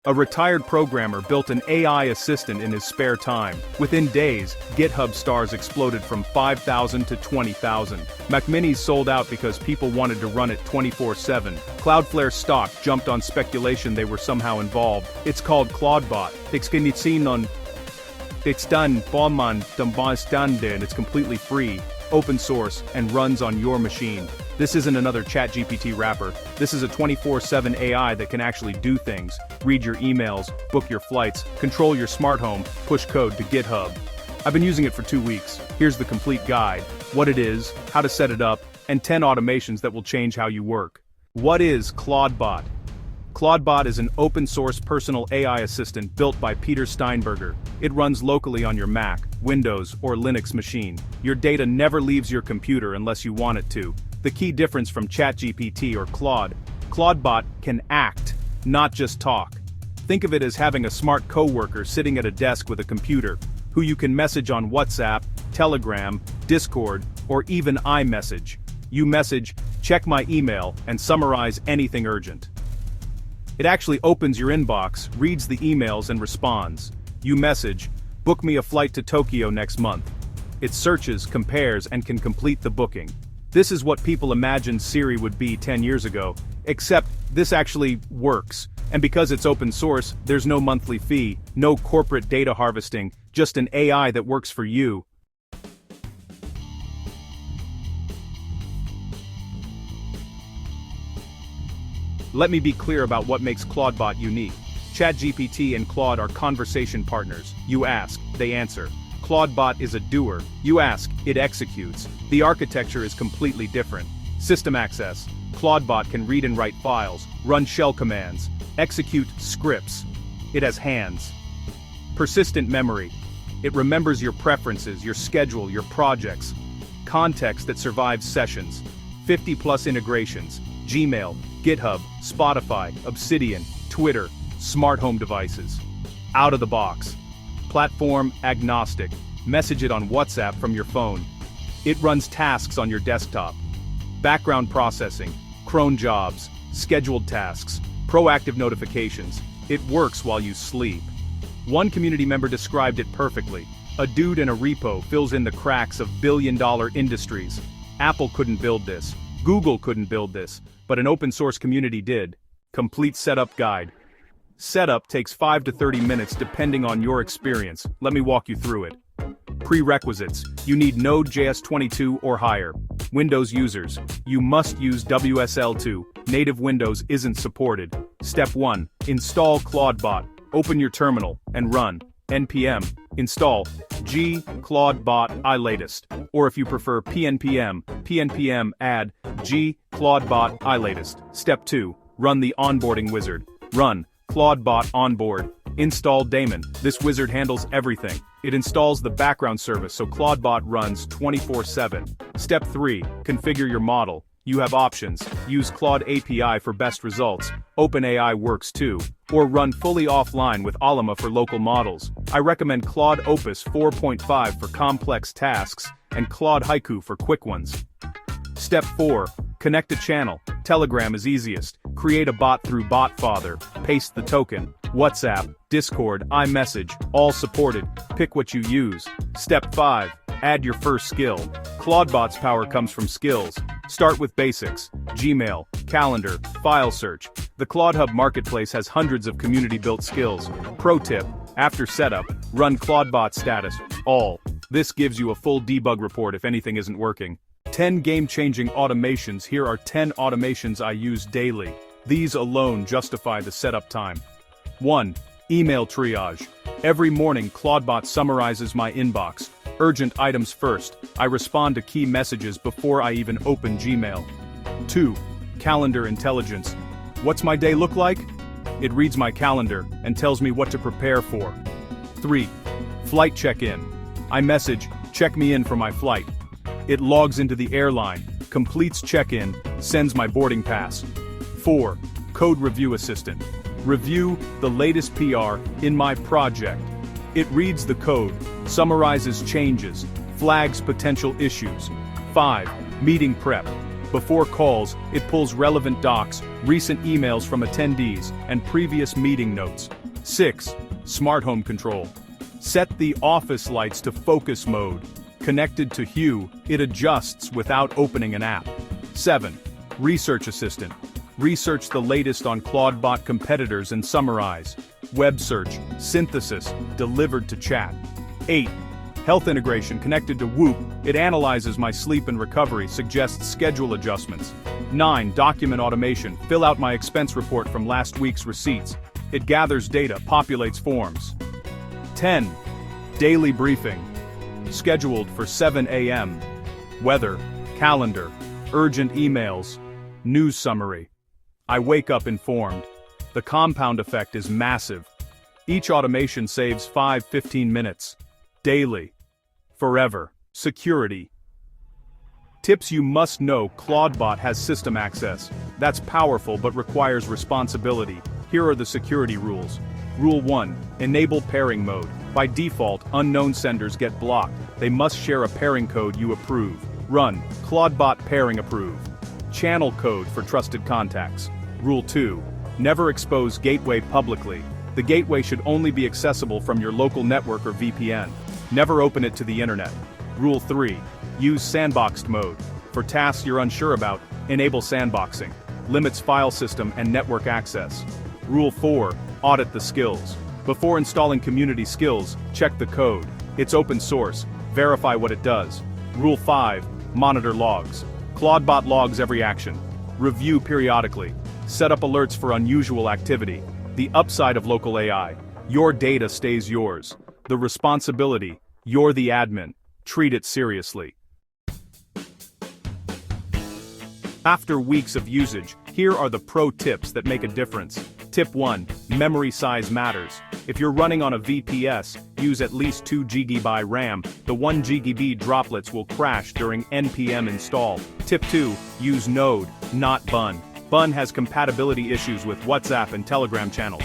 A retired programmer built an AI assistant in his spare time. Within days, GitHub stars exploded from 5,000 to 20,000. Mac Minis sold out because people wanted to run it 24/7. Cloudflare stock jumped on speculation they were somehow involved. It's called Clawdbot. It's done, and it's completely free, open source, and runs on your machine. This isn't another ChatGPT wrapper. This is a 24/7 AI that can actually do things. Read your emails, book your flights, control your smart home, push code to GitHub. I've been using it for 2 weeks. Here's the complete guide: what it is, how to set it up, and 10 automations that will change how you work. What is Clawdbot? Clawdbot is an open-source personal AI assistant built by Peter Steinberger. It runs locally on your Mac, Windows, or Linux machine. Your data never leaves your computer unless you want it to. The key difference from ChatGPT or Claude: Clawdbot can act, not just talk. Think of it as having a smart coworker sitting at a desk with a computer, who you can message on WhatsApp, Telegram, Discord, or even iMessage. You message, check my email, and summarize anything urgent. It actually opens your inbox, reads the emails, and responds. You message, book me a flight to Tokyo next month. It searches, compares, and can complete the booking. This is what people imagined Siri would be 10 years ago, except this actually works. And because it's open source, there's no monthly fee, no corporate data harvesting, just an AI that works for you. Let me be clear about what makes Clawdbot unique. ChatGPT and Claude are conversation partners. You ask, they answer. Clawdbot is a doer. You ask, it executes. The architecture is completely different. System access: Clawdbot can read and write files, run shell commands, execute scripts. It has hands. Persistent memory: it remembers your preferences, your schedule, your projects. Context that survives sessions. 50+ integrations: Gmail, GitHub, Spotify, Obsidian, Twitter, smart home devices. Out of the box: platform agnostic. Message it on WhatsApp from your phone. It runs tasks on your desktop. Background processing: cron jobs, scheduled tasks, proactive notifications. It works while you sleep. One community member described it perfectly: a dude in a repo fills in the cracks of billion-dollar industries. Apple couldn't build this. Google couldn't build this, but an open-source community did. Complete setup guide. Setup takes 5 to 30 minutes depending on your experience. Let me walk you through it. Prerequisites: you need Node.js 22 or higher. Windows users: you must use WSL2. Native Windows isn't supported. Step 1. Install Clawdbot. Open your terminal and run npm install g-clawdbot ilatest. Or if you prefer pnpm add g-clawdbot ilatest. Step 2. Run the onboarding wizard. Run Clawdbot onboard. Install daemon. This wizard handles everything. It installs the background service so Clawdbot runs 24/7. Step 3. Configure your model. You have options: use Claude API for best results, OpenAI works too, or run fully offline with Ollama for local models. I recommend Claude Opus 4.5 for complex tasks, and Claude Haiku for quick ones. Step 4. Connect a channel. Telegram is easiest. Create a bot through BotFather, paste the token. WhatsApp, Discord, iMessage, all supported. Pick what you use. Step 5. Add your first skill. Clawdbot's power comes from skills. Start with basics: Gmail, calendar, file search. The Claude Hub Marketplace has hundreds of community-built skills. Pro tip: after setup, run Clawdbot status, all. This gives you a full debug report if anything isn't working. 10 game-changing automations. Here are 10 automations I use daily. These alone justify the setup time. 1. Email triage. Every morning Clawdbot summarizes my inbox. Urgent items first. I respond to key messages before I even open Gmail. 2. Calendar intelligence. What's my day look like? It reads my calendar and tells me what to prepare for. 3. Flight check-in. I message, check me in for my flight. It logs into the airline, completes check-in, sends my boarding pass. 4. Code review assistant. Review the latest PR in my project. It reads the code, summarizes changes, flags potential issues. 5. Meeting prep. Before calls, it pulls relevant docs, recent emails from attendees, and previous meeting notes. 6. Smart home control. Set the office lights to focus mode. Connected to Hue, it adjusts without opening an app. 7. Research assistant. Research the latest on Claudebot competitors and summarize. Web search, synthesis, delivered to chat. 8. Health integration connected to Whoop, it analyzes my sleep and recovery, suggests schedule adjustments. 9. Document automation, fill out my expense report from last week's receipts. It gathers data, populates forms. 10. Daily briefing. Scheduled for 7 a.m. Weather, calendar, urgent emails, news summary. I wake up informed. The compound effect is massive. Each automation saves 5-15 minutes. Daily. Forever. Security. Tips you must know: Claudebot has system access. That's powerful but requires responsibility. Here are the security rules. Rule 1. Enable pairing mode. By default, unknown senders get blocked. They must share a pairing code you approve. Run Claudebot pairing approve. Channel code for trusted contacts. Rule 2. Never expose gateway publicly. The gateway should only be accessible from your local network or VPN. Never open it to the internet. Rule 3. Use sandboxed mode. For tasks you're unsure about, enable sandboxing. Limits file system and network access. Rule 4. Audit the skills. Before installing community skills, check the code. It's open source. Verify what it does. Rule 5. Monitor logs. Claudebot logs every action. Review periodically. Set up alerts for unusual activity. The upside of local AI: your data stays yours. The responsibility: you're the admin. Treat it seriously. After weeks of usage, here are the pro tips that make a difference. Tip 1. Memory size matters. If you're running on a VPS, use at least 2 GB RAM. The 1 GB droplets will crash during npm install. Tip 2. Use Node, not Bun. Bun has compatibility issues with WhatsApp and Telegram channels.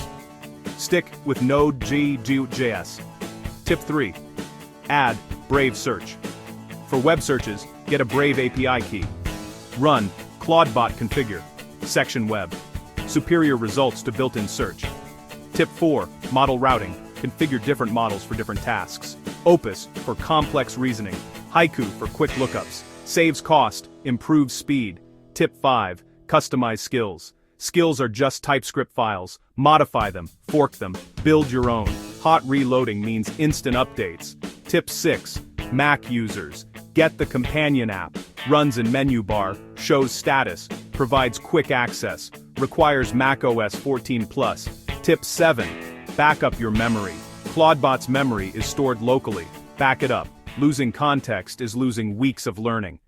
Stick with Node.js. Tip 3. Add Brave Search. For web searches, get a Brave API key. Run Claudebot configure. Section web. Superior results to built-in search. Tip 4. Model routing. Configure different models for different tasks. Opus for complex reasoning. Haiku for quick lookups. Saves cost, improves speed. Tip 5. Customize skills. Skills are just TypeScript files. Modify them, fork them, build your own. Hot reloading means instant updates. Tip 6. Mac users. Get the companion app. Runs in menu bar, shows status, provides quick access, requires macOS 14+. Tip 7. Back up your memory. Claudebot's memory is stored locally. Back it up. Losing context is losing weeks of learning.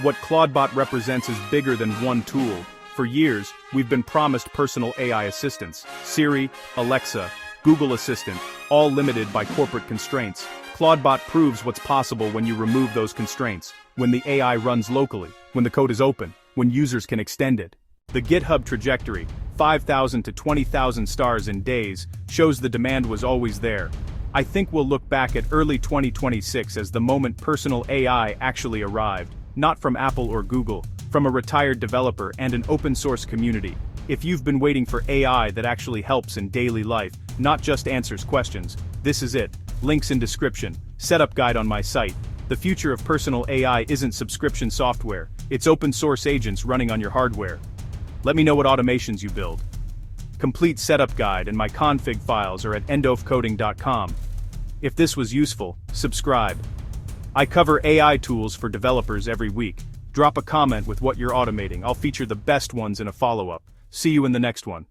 What Claudebot represents is bigger than one tool. For years, we've been promised personal AI assistants: Siri, Alexa, Google Assistant, all limited by corporate constraints. Claudebot proves what's possible when you remove those constraints, when the AI runs locally, when the code is open, when users can extend it. The GitHub trajectory, 5,000 to 20,000 stars in days, shows the demand was always there. I think we'll look back at early 2026 as the moment personal AI actually arrived, not from Apple or Google, from a retired developer and an open-source community. If you've been waiting for AI that actually helps in daily life, not just answers questions, this is it. Links in description. Setup guide on my site. The future of personal AI isn't subscription software, it's open-source agents running on your hardware. Let me know what automations you build. Complete setup guide and my config files are at endofcoding.com. If this was useful, subscribe. I cover AI tools for developers every week. Drop a comment with what you're automating. I'll feature the best ones in a follow-up. See you in the next one.